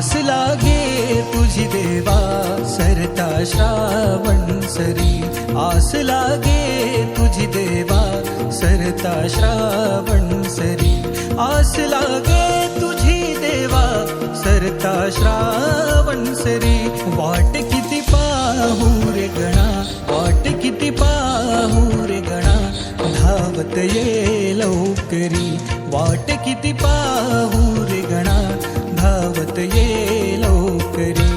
आस लागे तुझी देवा सरता श्रावण सरी, आस लागे तुझी देवा सरता श्रावण सरी, आस लागे तुझी देवा सरता श्रावण सरी. वाट किती पाहू रे गणा, वाट किती पाहू रे गणा, धावत ये लवकरी. वाट किती पाहू रे गणा, धावत ये लवकरी.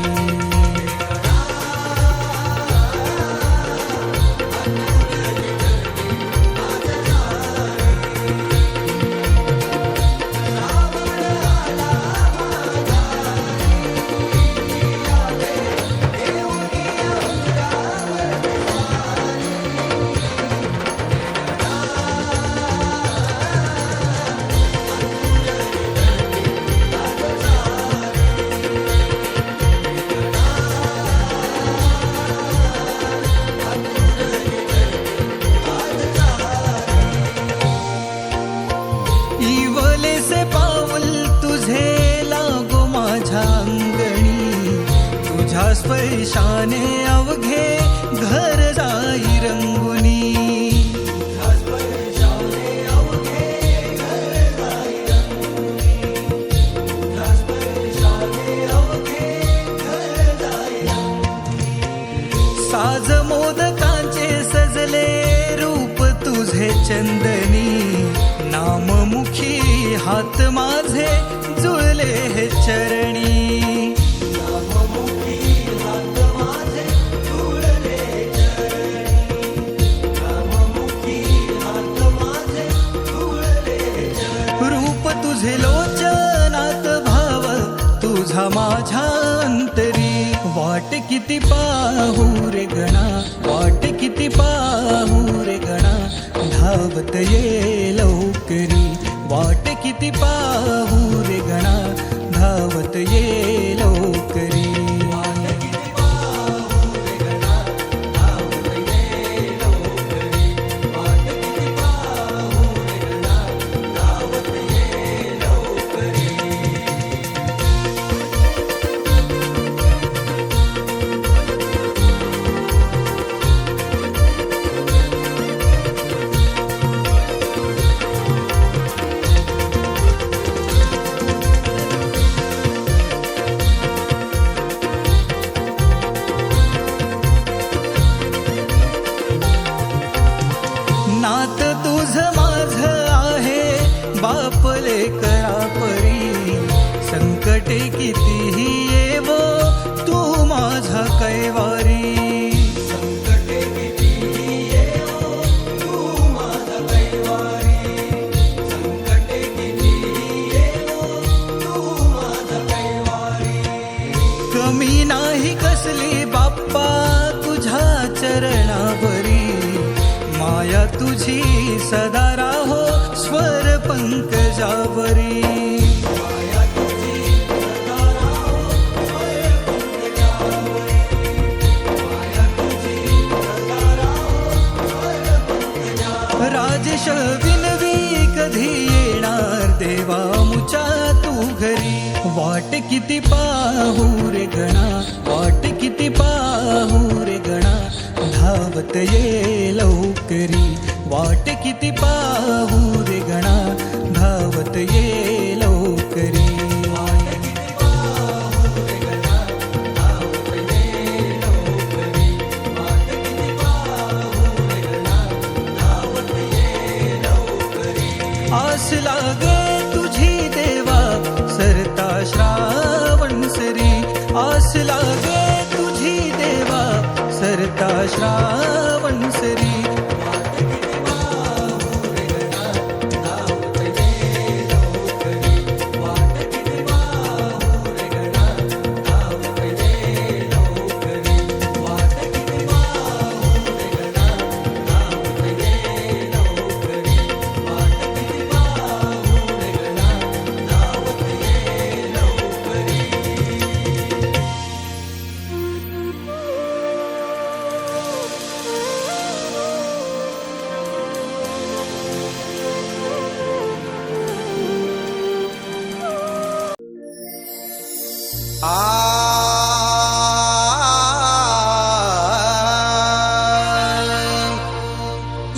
इवलेसे पाऊल तुझे लागो माझ्या अंगणी, तुझ्या स्पर्शाने अवघे घर जाई रंगुनी. साज मोदकांचे सजले रूप तुझे चंदनी, नाममुखी हात माझे जुळले हे चरणी. नाममुखी हात माझे जुळले चरणी, नाममुखी हात माझे जुळले चरणी. रूप तुझे लोचनात भाव तुझा माझ्या अंतरी. वाट किती पाहू रे गणा, वाट किती पाहू रे गणा, धावत ये लवकरी. वाट किती पाहू रे गणा, धावत ये लवकरी. नात तुझ माझ आहे बापले करा परी, संकटे कितीही येवो तू माझा कैवारी. संकटे कितीही येवो तू माझा कैवारी, संकटे कितीही येवो तू माझा कैवारी. कमी नाही कसली बाप्पा तुझ्या चरणावरी, माया तुझी सदा राहो स्वर पंकजावरी. माया तुझी सदा राहो स्वर पंकजावरी, माया तुझी सदा राहो स्वर पंकजावरी. राजेश विनवी कधी येणार देवा मुचा तू घरी. वाट किती पाहू रे गणा, वाट किती पाहू रे गणा, धावत ये लवकरी. वाट किती पाहू रे गणा, धावत ये लवकरी. वाट किती पाहू रे गणा, धावत ये लवकरी. वाट किती पाहू रे गणा, धावत ये लवकरी. आस लागे तुझी देवा सरता श्रावण सरी, आस लागे तुझी देवा सरता श्रावण सरी.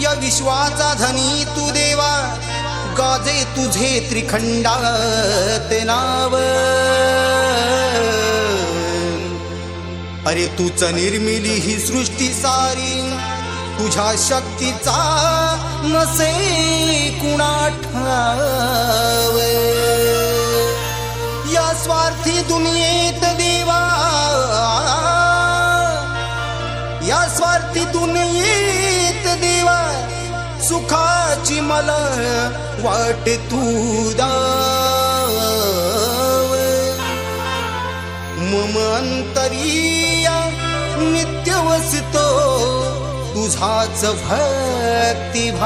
या विश्वाचा धनी तू देवा, गाजे तुझे त्रिखंडात नाव. अरे तूच निर्मिली ही सृष्टी सारी, तुझ्या शक्तीचा नसे कुणा ठाव. या स्वार्थी दुनियेत देवा, या स्वार्थी दुनियेत देवा, सुखाची मला वाट तू दाव. मम अंतरिया नित्य वसतो तुझाच भक्तिभाव.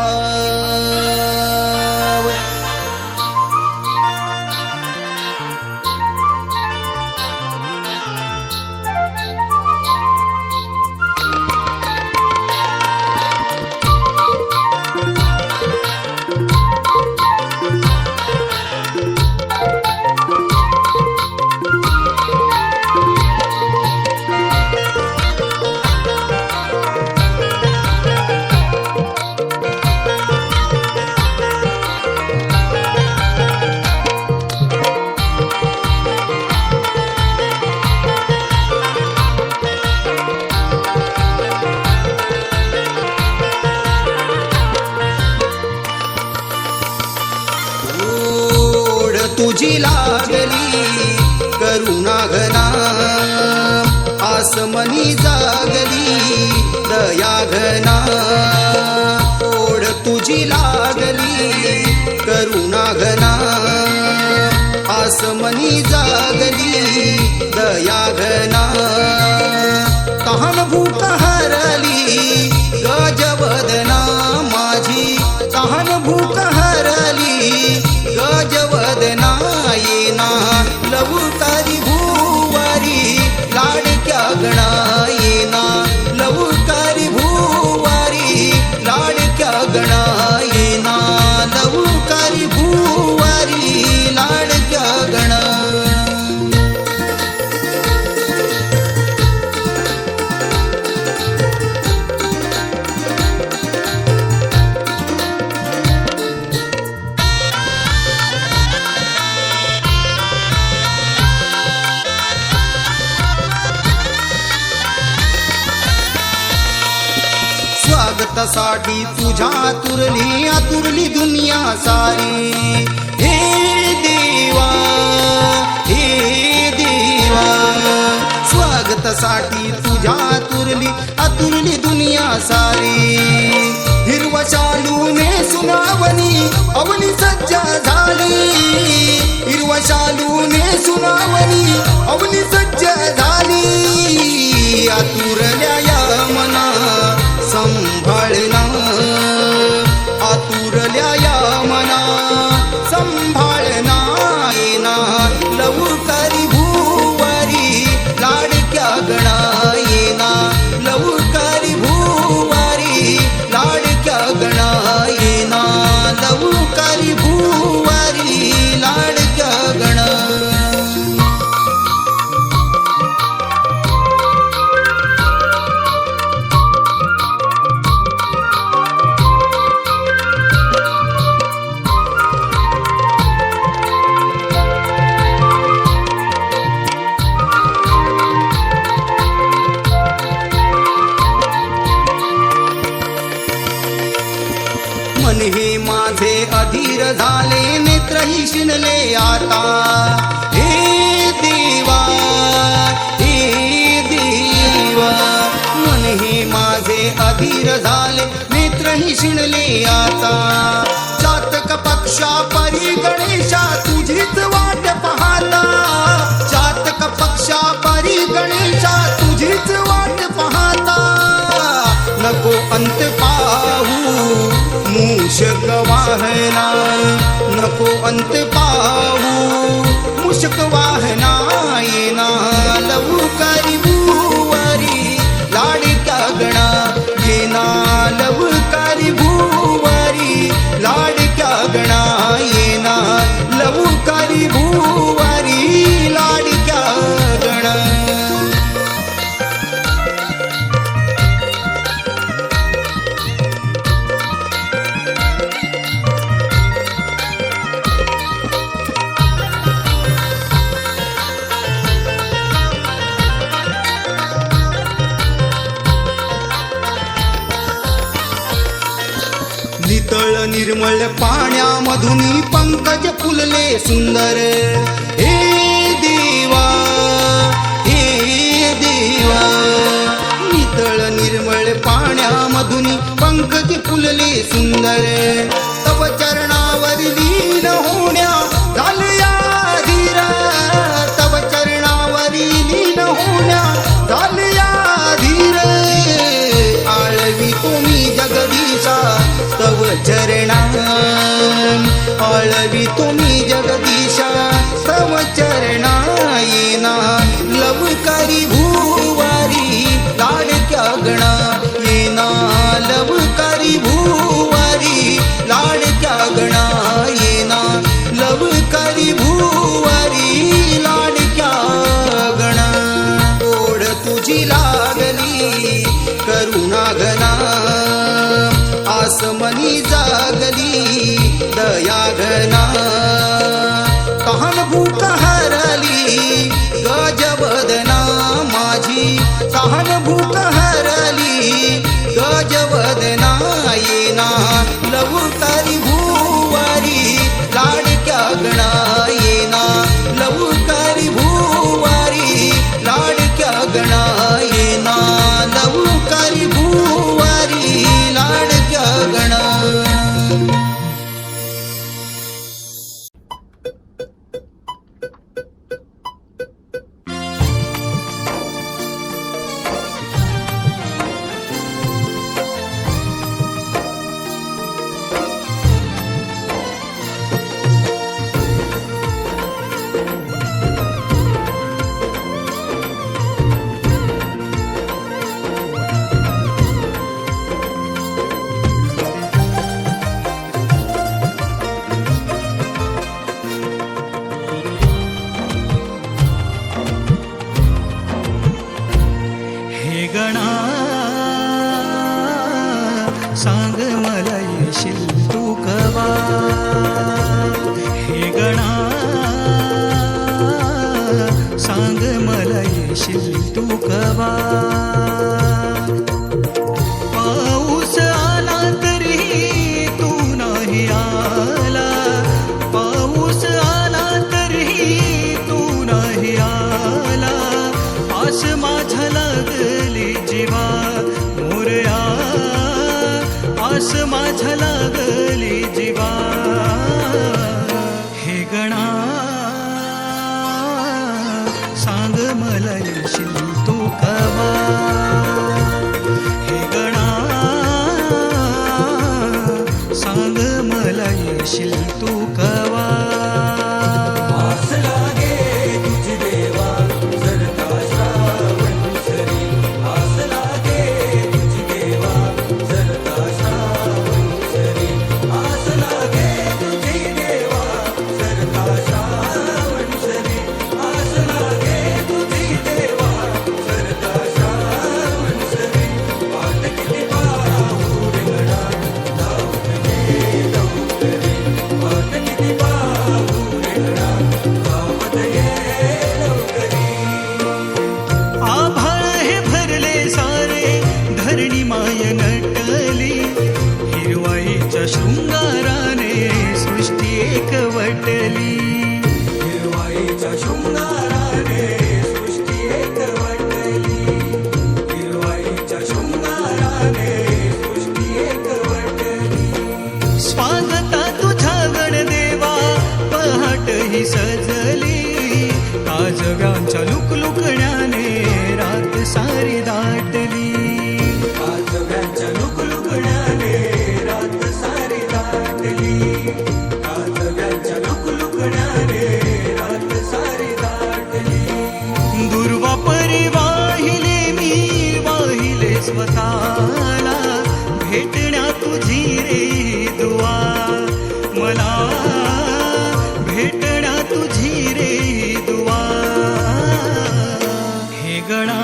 तुझी लागली करुणा घना, आसमनी जागली दया घना. ओढ तुझी लागली करुणा घना, आसमनी जागली दया घना. तहान भूक हरली गजवदना माझी, तहान भूक हरली गजवदना. येना लवकारी भूवारी लाडक्या गणा, येना लवकारी भूवारी लाडक्या गणा. येना लवकारी भूवारी लाडक्या गणा. स्वागतासाठी तुझ्या आतुरली आतुरली दुनिया सारी. हे देवा, हे देवा, स्वागतासाठी तुझ्या आतुरली दुनिया सारी. हिरवा शालूने सुनावणी अवनी सज्जा झाली, हिरवा शालूने सुनावणी अवनी सज्जा झाली. आतुरल्या या मना संभाळना, आतुरल्या या मना संभाळना. येना लवकारी भूवारी लाडक्या गणा, येना लवकारी भूवारी लाडक्या गणा. येना लवकारी भूवारी लाडक्या गणा. मन हे माझे अधीर झाले, नेत्रही शिनले आता. हे देवा, हे देवा, मन हे माझे अधीर झाले, नेत्रही शिनले आता. चातक पक्षा परी गणेशा तुझीच वाट पाहता, चातक पक्षा परी गणेशा तुझीच वाट पाहता. नको अंत पाहू मूषक वाहना, नको अंत पाहू मूषक वाहना. येना लवकारी भूवारी लाडक्या गणा, येना लवकारी भूवारी लाडक्या गणा. येना लवकारी भूवारी लाडक्या निर्मळ पाण्यामधून पंकज फुलले सुंदर हे देवा हे देवा नितळ निर्मळ पाण्यामधून पंकज फुलले सुंदर तव चरणावर लीन होण्या झालया धीर तव चरणावर लीन होण्या झालया धीर आळवी तुम्ही जगदीशा तव चरणा आळवी तुम्ही जगदीशा तव चरणा येना लवकारी भूवारी लाडक्या गणा येना लवकारी भूवारी लाडक्या गणा येना लवकारी भूवारी लाडक्या गणा ओढ तुझी लागली करुणा घना आसमनी जागली दया घना तहान भूक हरली गजवदना माझी तहान भूक हरली गजवदना येना लवकारी भूवारी लाडक्या गणा येना लवकारी भूवारी लाडक्या गणा येना लवकारी भूवारी लाडक्या गणा गणा सांग मला येशील तू कवा हे गणा सांग मला येशील तू कवा पाऊस आला तरी तू नाही आला पाऊस आला तरी तू नाही आला आस माझ्या लागली जीवा मोरया आस माझ्या लागली जीवा हे गणा सांग मला येशील तू कवा हे गणा सांग मला येशील तू कवा माय नटली हिरवाईच्या शृंगाराने सृष्टी एकवटली हिरवाईच्या शृंगाराने सृष्टी एकवटली हिरवाईच्या शृंगाराने सृष्टी एकवटली स्वागता तुझ्या गणदेवा पहाट ही सजली काजव्यांच्या लुकलुकण्याने रात सारी दाटली स्वतःला भेटण्या तुझी रे दुआ मला भेटण्या तुझी रे दुआ हे गणा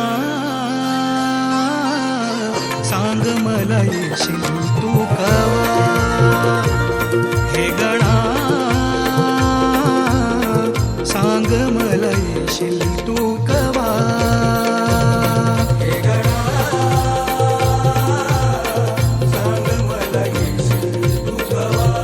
सांग मला येशील तू कवा हे गणा सांग मला येशील तू कवा सांग मला येशील तू कवा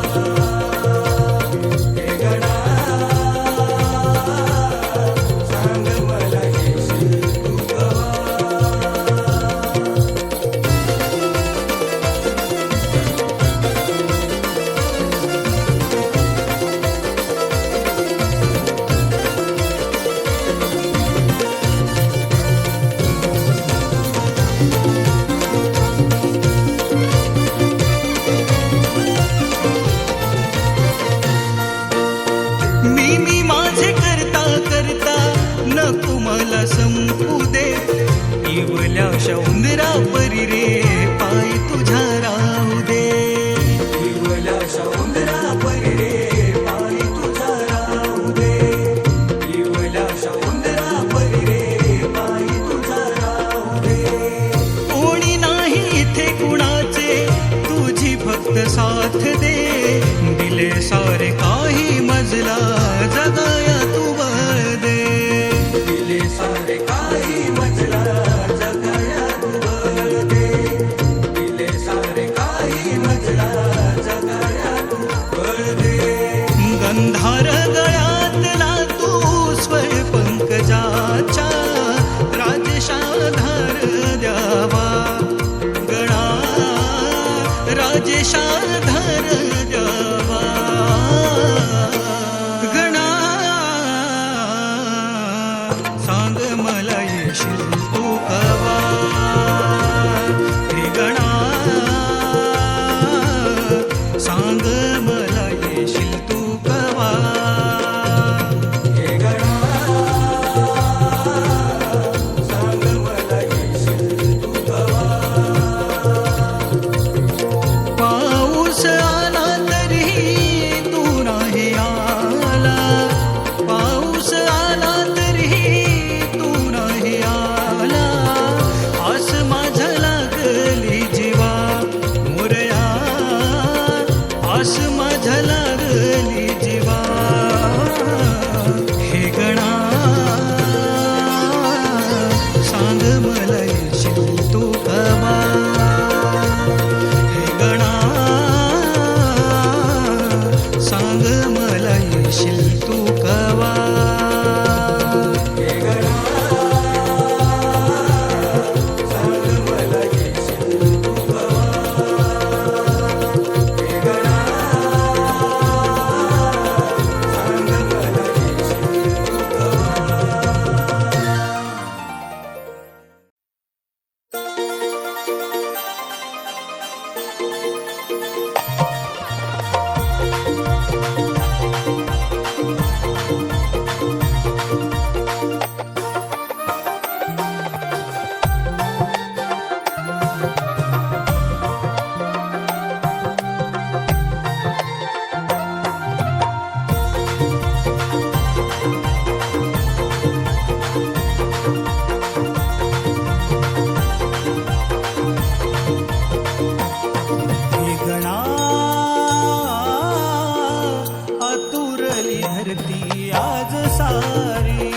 सारी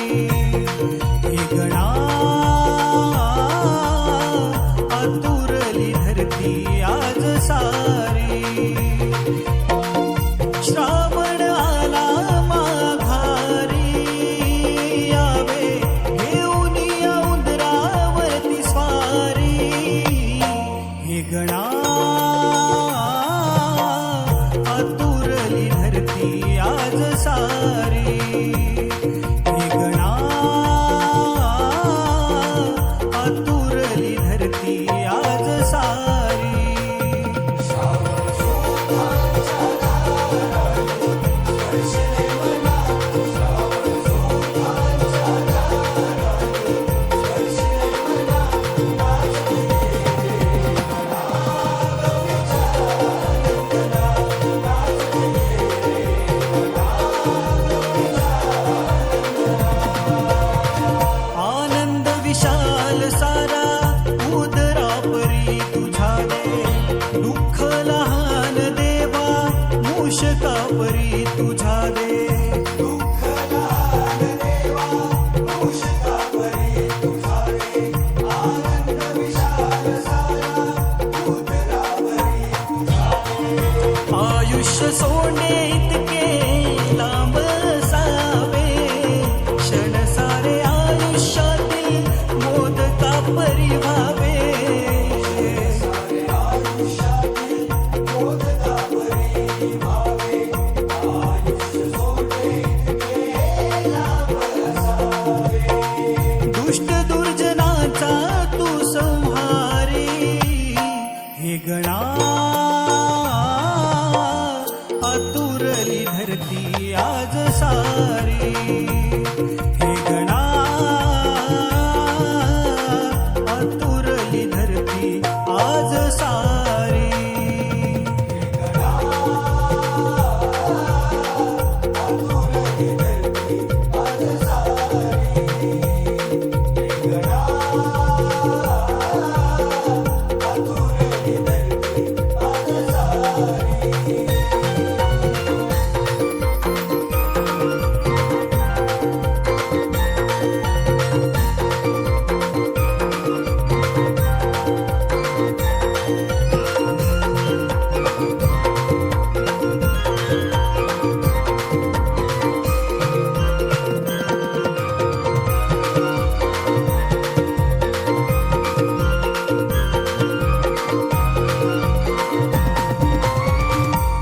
हे गणा आतुरली धरती आज सारी श्रावण आला माघारी यावे घेऊन या उंदरावरती स्वारी हे गणा आतुरली धरती आज सारी हे गणा आतुरली धरती आज सारी आनंद विशाल सारा उदरापरी तुझा दे दुःख लहान देवा मूषकापरी तुझा दे दुःख लहान देवा मूषकापरी तुझा दे आनंद विशाल सारा उदरापरी तुझा दे आयुष्य सोडे इतके लांब सावे क्षण सारे आयुष्यातील मोदका परिभावे दुष्ट दुर्जनाचा तू संहारी हे गणा आतुरली धरती आज सारी हे गणा आतुरली धरती आज सारी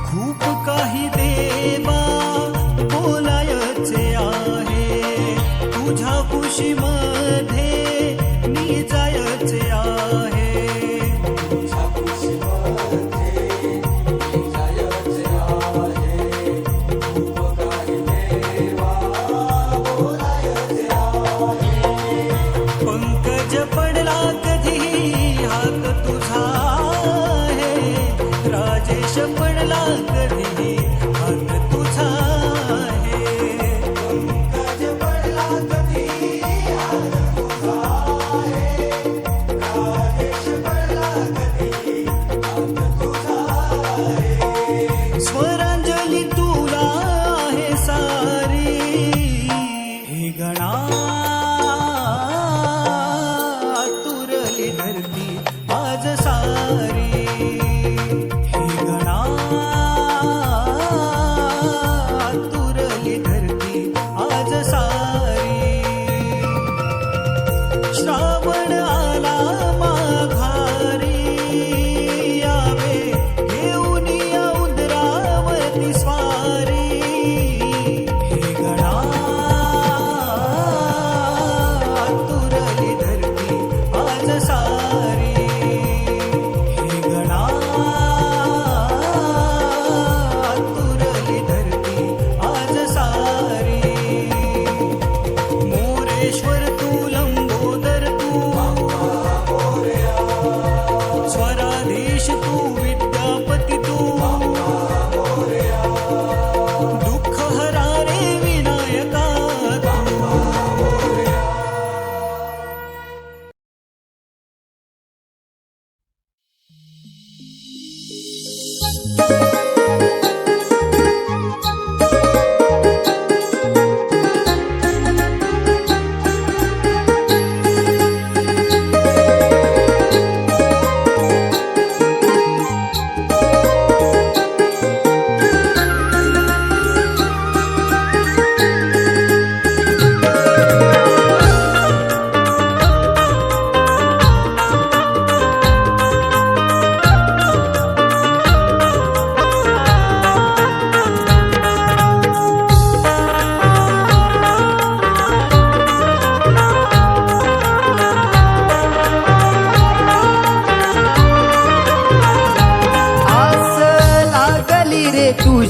खूप काही देवा बोलायचे आहे तुझ्या कुशीमध्ये मी जायचे आहे पंकज पडला कधी हात तुझा आहे राजेश पडला कधी हात तुझा आहे पंकज पडला कधी हात तुझा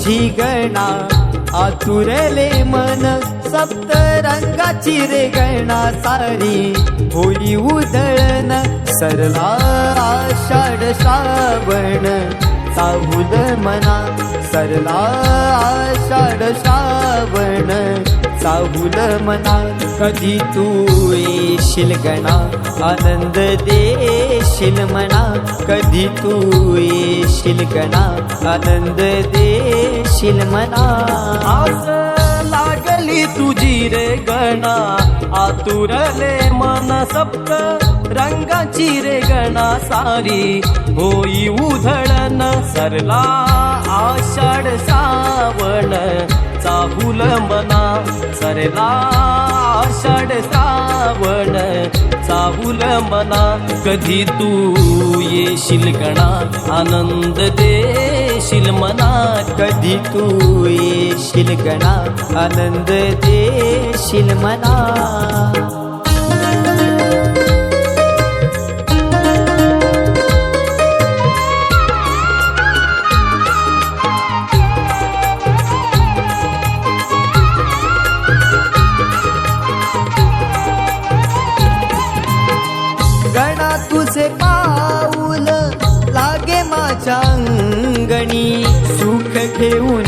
तुझी गणा आतुरले मन सप्त रंगाची रे गणा सारी होई उधळण सरला आषाढ श्रावण चाहुल मना सरला आषाढ श्रावण चाहुल मना कधी तू येशील गणा आनंद देशील मना कधी तू येशील गणा आनंद देशील मना आस लागली तुझी रे गणा आतुरले मन सप्त रंगाची रे गणा सारी होई उधळण सरला आषाढ श्रावण चाहुल मना सरला आषाढ श्रावण चाहुल मना कधी तू येशील गणा आनंद देशील मना कधी तू येशील गणा आनंद देशील मना गणा तुझे पाऊल लागे माझ्या अंगणी सुख घेऊन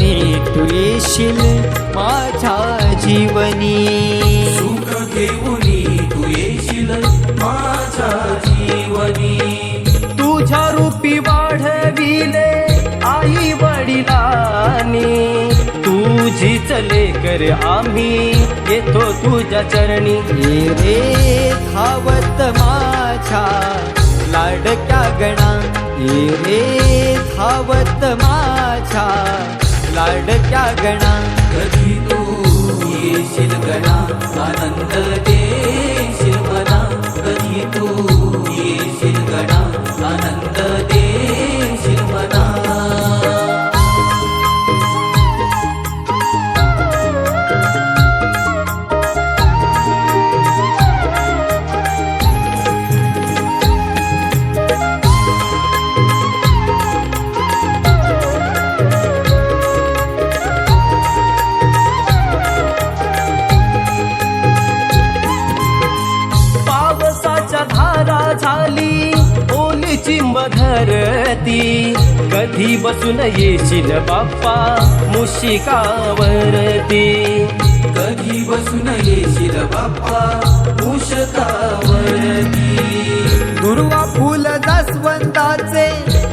तू येशील माझ्या जीवनी सुख घेऊन तू येशील माझ्या जीवनी तुझ्या रूपी वाढविले आई वडिलांनी तुझी चले कर आम्ही येतो तुझ्या चरणी ये रे धावत माझ्या लाडक्या गणा ये रे धावत माझ्या लाडक्या गणा कधी तू येशील गणा आनंद देशील मना कधी तू येशील गणा आनंद देशील मना पावसाच्या धारा झाली ओली चिंब धरती कधी बसून येशील बाप्पा मुशिकावरती कधी बसून येशील बाप्पा मुशिकावरती दुर्वा फुल जास्वंदाचे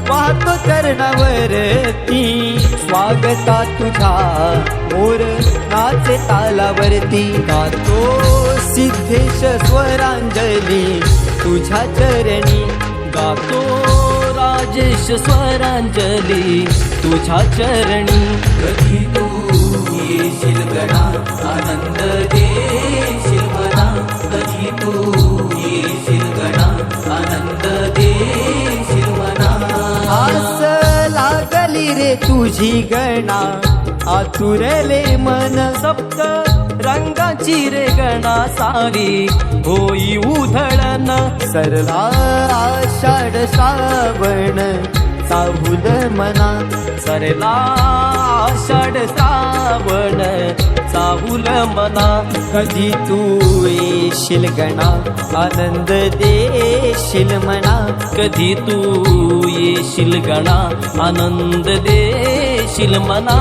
वाहतो चरणावरती स्वागता तुझा मोर नाचे तालावरती गातो सिद्धेश स्वरांजली तुझ्या चरणी गातो राजेश स्वरांजली तुझ्या चरणी कधी तू येशील गणा आनंद देशील मना कधी तू येशील गणा आनंद देशील मना आस लागली रे तुझी गणा आतुरले मन सप्त रंगाची रे गणा सारी होई उधळण सरला आषाढ श्रावण चाहुल मना सरला आषाढ श्रावण चाहुल मना कधी तू येशील गणा आनंद देशील मना कधी तू येशील गणा आनंद देशील मना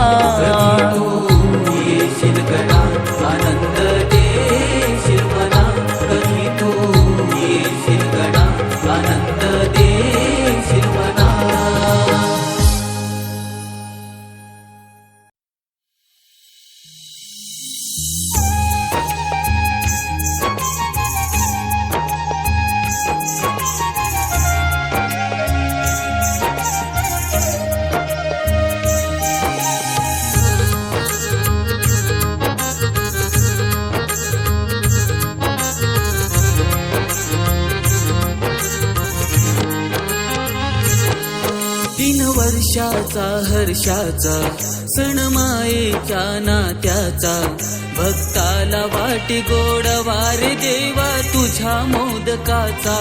येशील गणा आनंद देशील मना कधी तू येशील गणा आनंद देशील मना वर्षाचा हर्षाचा सण मायेच्या नात्याचा भक्ताला वाटी गोड वारे देवा तुझ्या मोदकाचा,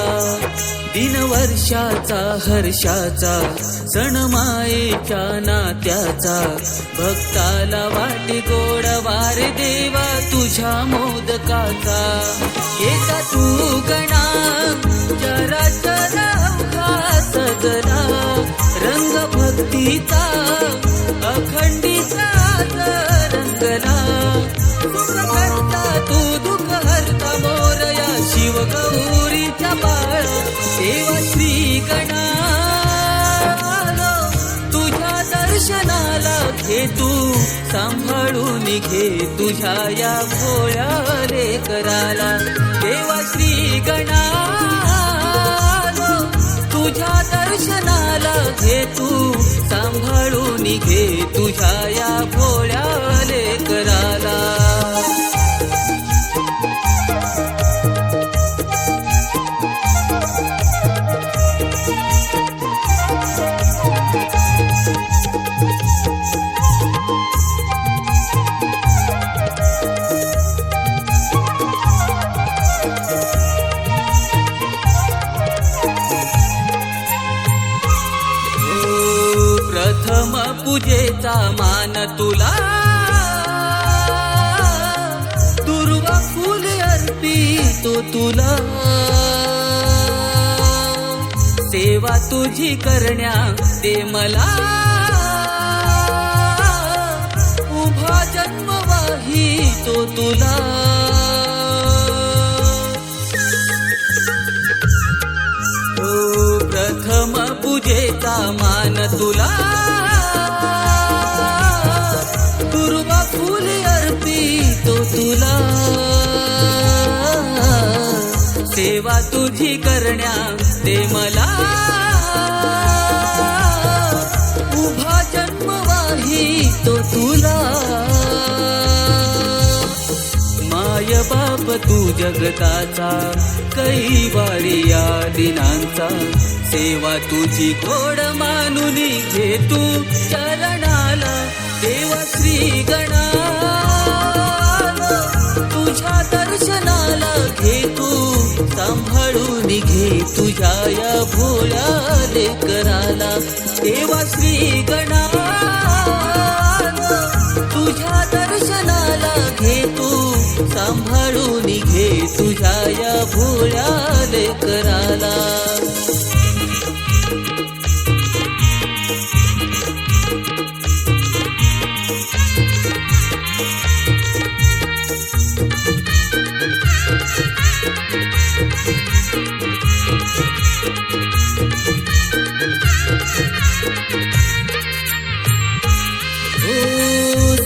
दिन वर्षाचा हर्षाचा सण मायेच्या नात्याचा. भक्ताला वाटी गोड वारे देवा तुझ्या मोदकाचा. येता तू गणा चराचर अवघा सगळा, रंग भक्तीचा अखंडिता रंगला. सुख करता तू दुःख हरता मोरया शिव गौरीच्या बाळा. देवा श्री गणा तुझ्या दर्शनाला घे तू, सांभाळून घे तुझ्या या भोळ्या लेकराला. देवा श्री गणा तुझ्या दर्शनाला घे तू, सांभाळून घे तुझ्या या भोळ्या लेकराला. प्रथम पूजेचा मान तुला, दुर्वा फुल अर्पितो तुला. सेवा तुझी करण्या दे मला, उभा जन्म वाहितो तुला. प्रथम पूजेचा मान तुला, दुर्वा फुल अर्पितो तुला. सेवा तुझी करण्या दे मला, उभा जन्म वाहितो तुला. माय बाप तू जगताचा, कैवारी या दिनांचा. सेवा तुझी गोड मानून घे तू चरणाला. देवा श्री गणा तुझ्या दर्शनाला घे तू, सांभाळून घे तुझ्या या भोळ्या लेकराला. देवा श्री गणा तुझ्या दर्शनाला घे तू, सांभाळून घे तुझ्या या भोळ्या लेकराला.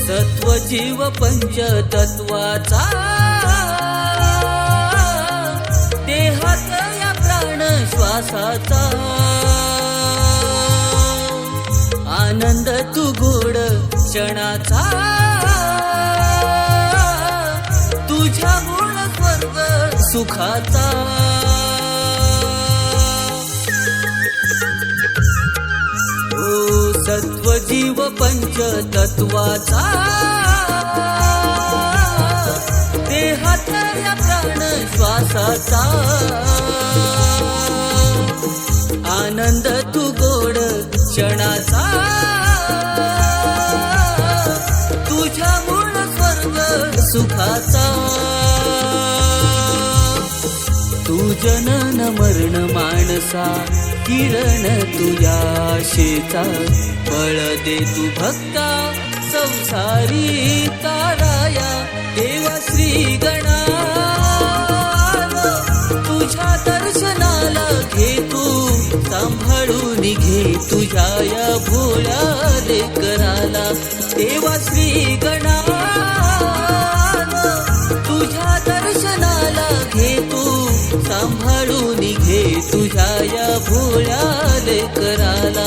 सत्व जीव पंचतत्वाचा, देहात या प्राण श्वासाचा. आनंद तू गोड क्षणाचा, तुझ्या मूळ स्वर्ग सुखाचा. सत्व जीव पंचतत्वाचा, देहात या प्राण श्वासाचा. आनंद तू गोड क्षणाचा, तुझ्या मूळ स्वर्ग सुखाचा. तू जनन मरण माणसा, किरण तुझ्या आशेचा. बळ दे तू भक्ता संसारी ताराया. देवा श्री गणा तुझ्या दर्शनाला घे तू, सांभाळून घे तुझ्या या भोळ्या लेकराला. देवा श्री गणा तुझ्या दर्शनाला घे तू, सांभाळून घे तुझ्या या भोळ्या लेकराला.